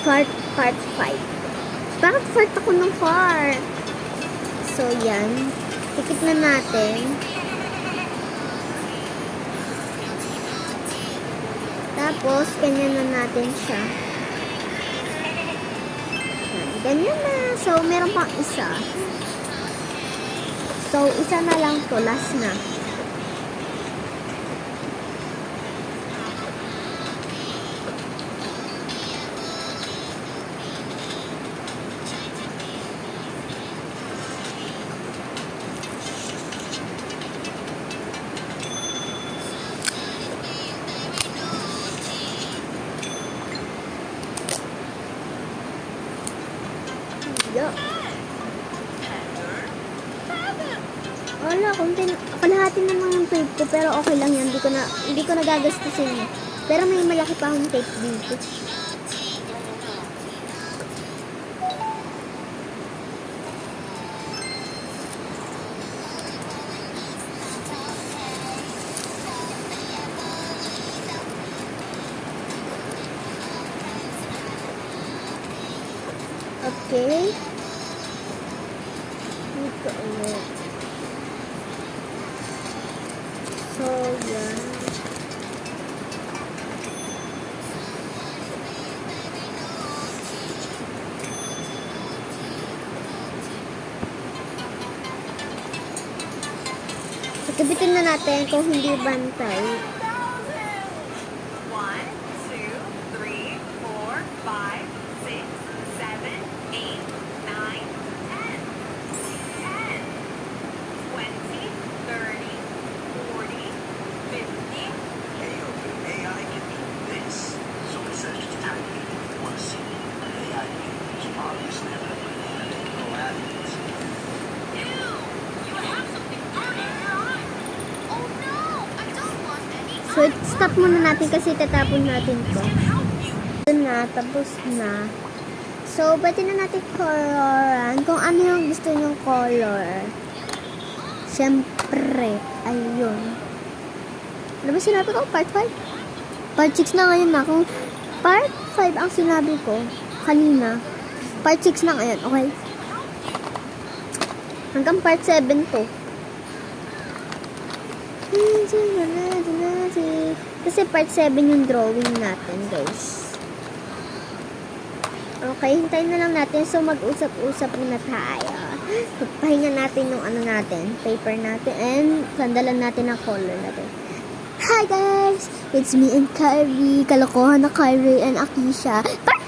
part 5. Bakit fart ako ng fart? So, yan. Tikit na natin. Tapos, ganyan na natin siya. Yan, ganyan na. So, meron pang isa. So, isa na lang to. Last na. Wala, kalahati na lang yung tape ko, pero okay lang yan. Hindi ko na gagastusin. Pero may malaki pa akong tape dito. Okay. Dito ulit. So, yan. So, kabitin na natin kung hindi bantay. 1, 2, 3, 4, 5, 6, 7, 8, 9, 10, 10, 20, 30, 40, 50. AI can do this. So it says just type in what you want to see. And AI can use obviously analytical athletes. Ew! You have something burning in your eye. Oh no! I don't want any. So, stop muna natin kasi tatapon natin to. Ito na, tapos na. So, pwede na natin coloran kung ano yung gusto nyong color. Siyempre, ayun. Ano ba sinabi ko? Part 5? Part 6 na ngayon na. Kung part 5 ang sinabi ko kanina, part 6 na ngayon, okay? Hanggang part 7 to. Kasi part 7 yung drawing natin, guys. Okay, hintayin na lang natin. So, mag-usap-usap muna tayo. Pahinga natin yung ano natin, paper natin, and sandalan natin ang color natin. Hi guys! It's me and Kyrie. Kalokohan na Kyrie and Akisha. Part